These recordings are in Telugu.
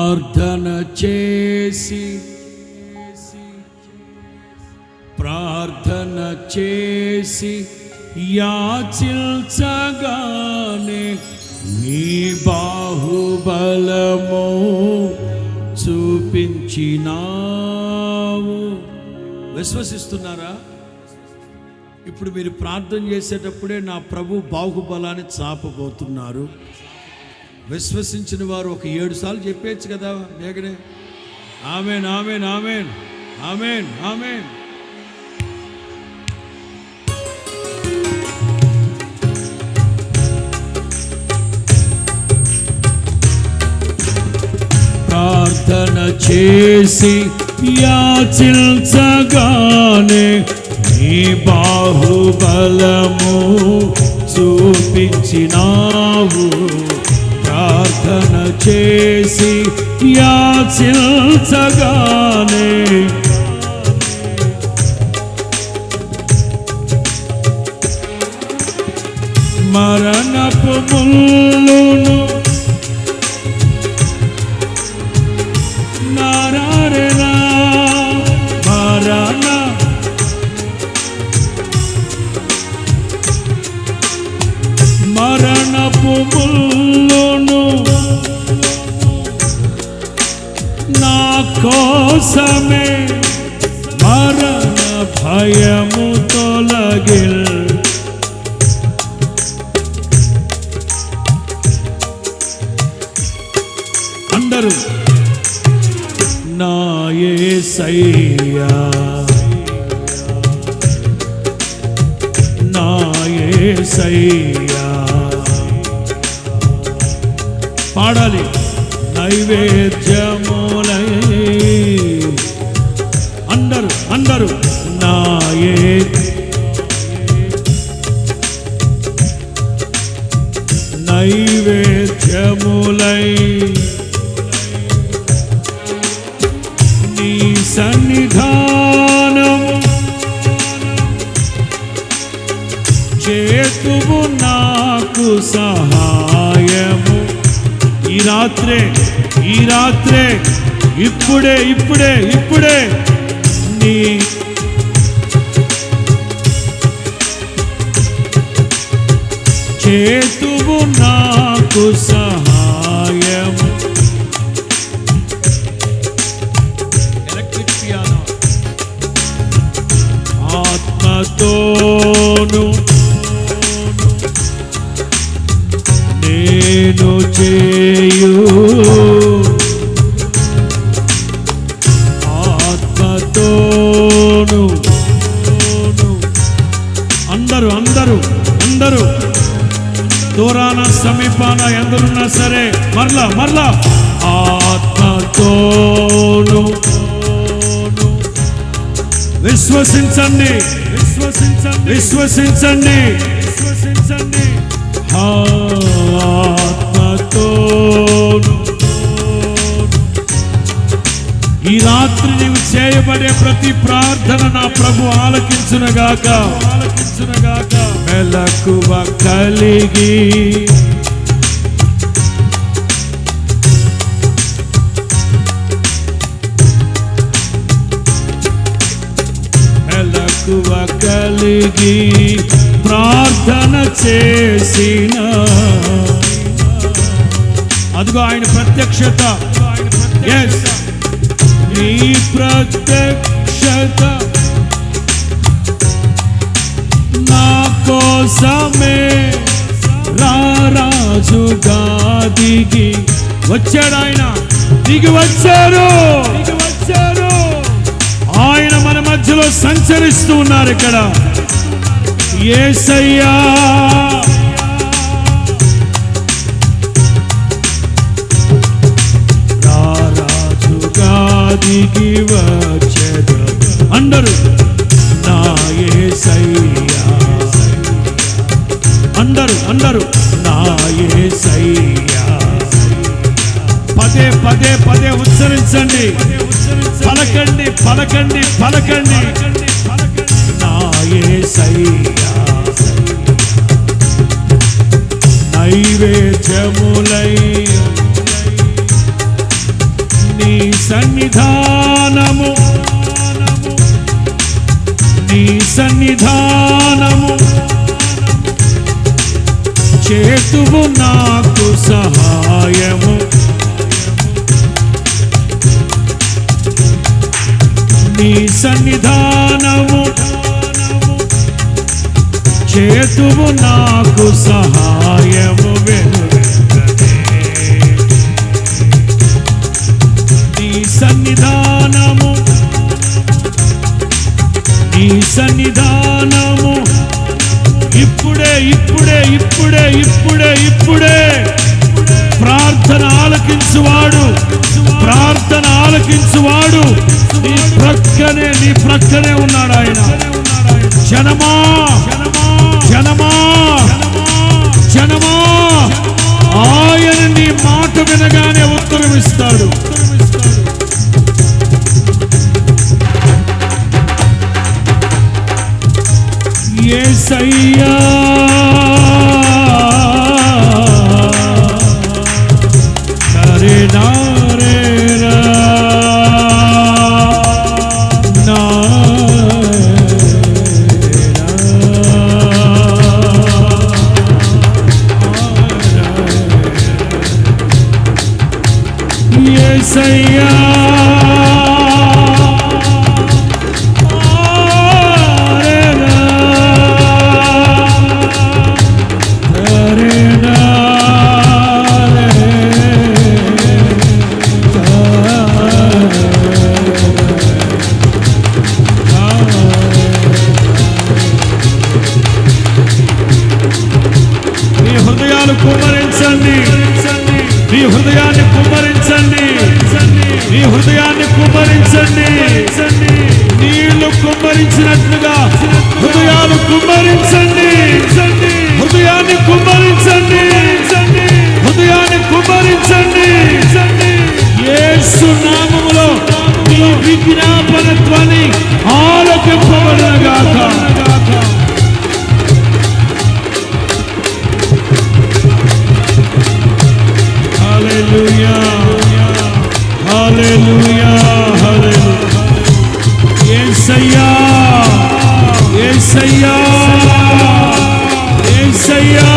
ప్రార్థన చేసి యాచించగానే నీ బాహుబలము చూపించినావు. విశ్వసిస్తున్నారా? ఇప్పుడు మీరు ప్రార్థన చేసేటప్పుడే నా ప్రభు బాహుబలాన్ని చాపబోతున్నారు. విశ్వసించిన వారు ఒక 7 సార్లు చెప్పేచ్చు కదా వేగనే. ఆమేన్, ఆమేన్, ఆమేన్, ఆమేన్, ఆమేన్. ప్రార్థన చేసి యాచించగానే నీ బాహుబలము చూపించినావు. ప్రార్థన చేసి యాచించగానే మరణపు ముల్లును మరణపు ముల్లును నా కోసమే మరణ భయము తొలగిల్. అందరూ నా యేసయ్యా, నా యేసయ్యా పాడాలి. నైవేద్యములై అందరూ అందరూ నా నైవేద్యములై నీ సన్నిధానము చేతువు నాకు సహాయము. ఈ రాత్రే ఇప్పుడే నీ చేతువు నాకు సహాయము. Electric piano. ఆత్మతోను నేను చేయు ఆత్మతోను. అందరూ దూరాన సమీపాన ఎందరున్నా సరే మరలా ఆత్మతోను విశ్వసించండి. ఆత్మతోను ఈ రాత్రి నీవు చేయబడే ప్రతి ప్రార్థన నా ప్రభు ఆలకించునుగాక. మెలకువ కలిగి ప్రార్థన చేసిన అదిగో ఆయన ప్రత్యక్షత. నీ ప్రత్యక్షత నా కోసమే రారాజుగా దిగి వచ్చాడు. ఆయన దిగి వచ్చారు. ఆయన మన మధ్యలో సంచరిస్తూ ఉన్నారు. ఇక్కడ యేసయ్యా రారాజుగా దిగి వచ్చాడు. అందరూ నా యేసయ్యా, అందరూ నా యేసయ్యా. పదే ఉచ్చరించండి. పలకండి నా యేసయ్యా. నైవేద్యములై చేతువు నాకు సహాయము, నీ సన్నిధానము చేతువు నాకు సహాయము వెనువెంటనే, నీ సన్నిధానము నీ సన్నిధానము ఇప్పుడే ఇప్పుడే ఇప్పుడే ఇప్పుడే ఇప్పుడే ప్రార్థన ఆలకించువాడు, ప్రార్థన ఆలకించువాడు నీ ప్రక్కనే ఉన్నాడు ఆయన. జనమా జనమా జనమా ఆయన నీ మాట వినగానే ఉత్తరమిస్తాడు. యేసయ్యా కరే నారేరా యేసయ్యా కుమ్మరించండి, మీ హృదయాన్ని కుమ్మరించండి, మీ హృదయాన్ని కుమ్మరించండి. నీళ్లు కుమ్మరించినట్లుగా హృదయాలు కుమ్మరించండి, హృదయాన్ని కుమ్మరించండి, హృదయాన్ని కుమ్మరించండి. యేసు నామములో మీ విజ్ఞాపన ధ్వని ఆలకింపబడునుగాక. Hallelujah, hallelujah, hallelujah. Yesaya, Yesaya, Yesaya.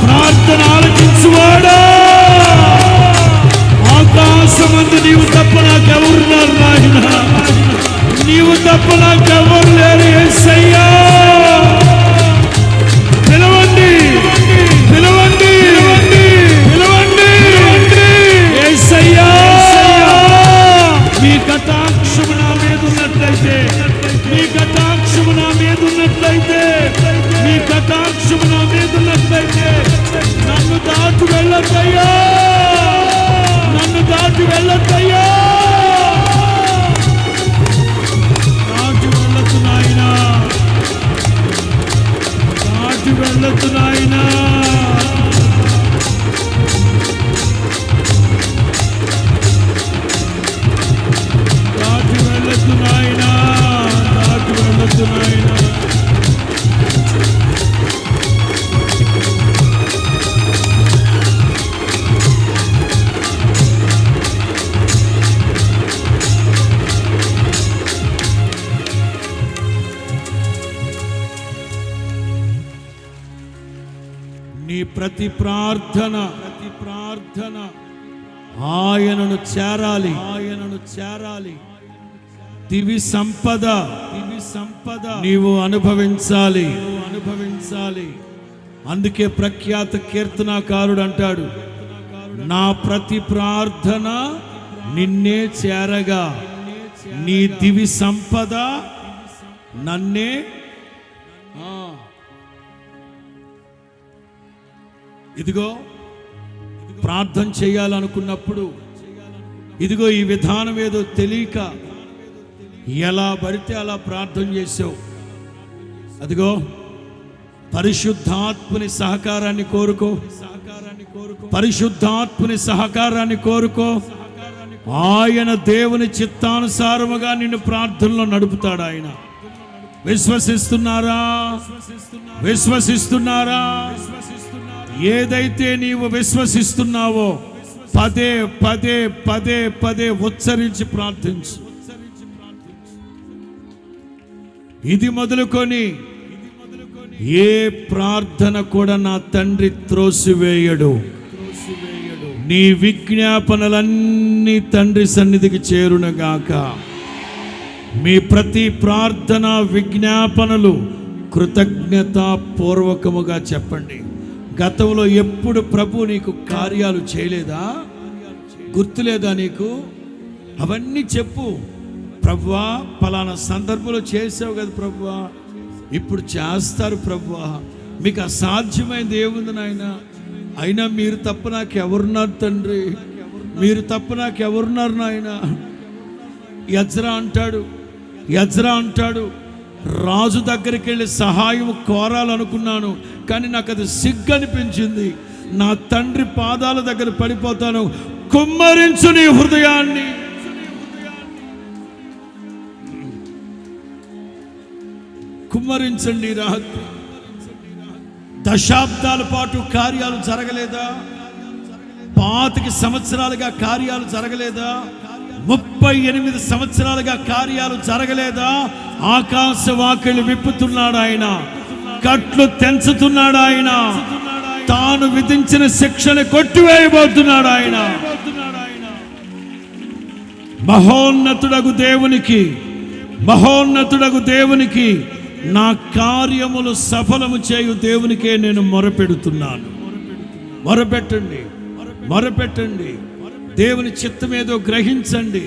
ప్రార్థన ఆలకించువాడా, ఆకాశమందు నీవు తప్ప నాకెవరున్నారు నాయన, నీవు తప్ప నాకెవరు లేరు. యేసయ్యా పిలవండి, పిలవండి, మీ కటాక్షము నా మీద ఉన్నట్లయితే, మీ కటాక్షము నా మీద ఉన్నట్లయితే, మీ కటాక్షము నా మీద ఉన్నట్లయితే నన్ను దాటి వెళ్ళొద్దయ్యా, నన్ను దాటి వెళ్ళొద్దయ్యా. దాటి వెళ్ళొద్దు నాయనా, దాటి వెళ్ళొద్దు నాయనా. నీ ప్రతి ప్రార్థన ఆయనను చేరాలి, ఆయనను చేరాలి. దివి సంపద నీవు అనుభవించాలి, అనుభవించాలి. అందుకే ప్రఖ్యాత కీర్తనాకారుడు అంటాడు, నా ప్రతి ప్రార్థన నిన్నే చేరగా, నీ దివి సంపద నన్నే. ఇదిగో ప్రార్థన చేయాలనుకున్నప్పుడు, ఇదిగో ఈ విధానం ఏదో తెలియక ఎలా పడితే అలా ప్రార్థన చేసావు. అదిగో పరిశుద్ధాత్మని సహకారాన్ని కోరుకో, పరిశుద్ధాత్మని సహకారాన్ని కోరుకో. ఆయన దేవుని చిత్తానుసారముగా నిన్ను ప్రార్థనలో నడుపుతాడు. ఆయన విశ్వసిస్తున్నారా? విశ్వసిస్తున్నారా? ఏదైతే నీవు విశ్వసిస్తున్నావో పదే పదే పదే పదే ఉచ్చరించి ప్రార్థించు. ఇది మొదలుకొని ఏ ప్రార్థన కూడా నా తండ్రి త్రోసివేయడు. నీ విజ్ఞాపనలన్నీ తండ్రి సన్నిధికి చేరునగాక. మీ ప్రతి ప్రార్థన విజ్ఞాపనలు కృతజ్ఞతాపూర్వకముగా చెప్పండి. గతంలో ఎప్పుడు ప్రభు నీకు కార్యాలు చేయలేదా? గుర్తులేదా నీకు? అవన్నీ చెప్పు. ప్రభువా, పలానా సందర్భంలో చేసావు కదా ప్రభువా, ఇప్పుడు చేస్తారు ప్రభువా, మీకు అసాధ్యమైనది ఏముంది నాయన? అయినా మీరు తప్ప నాకు ఎవరున్నారు తండ్రి, మీరు తప్ప నాకు ఎవరున్నారు నాయన? యజ్రా అంటాడు, రాజు దగ్గరికి వెళ్ళి సహాయం కోరాలనుకున్నాను, కానీ నాకు అది సిగ్గు అనిపించింది. నా తండ్రి పాదాల దగ్గర పడిపోతాను. కుమ్మరించు నీ హృదయాన్ని. కుమ్మరించండి. రాత్రి దశాబ్దాల పాటు కార్యాలు జరగలేదా? 25 సంవత్సరాలుగా కార్యాలు జరగలేదా? 38 సంవత్సరాలుగా కార్యాలు జరగలేదా? ఆకాశ వాకిళ్ళు విప్పుతున్నాడు ఆయన, కట్లు తెంచుతున్నాడు ఆయన, తాను విధించిన శిక్షను కొట్టివేయబోతున్నాడు ఆయన. మహోన్నతుడగు దేవునికి నా కార్యములు సఫలము చేయు దేవునికే నేను మొరపెడుతున్నాను. మొరపెట్టండి. దేవుని చిత్తమేదో గ్రహించండి.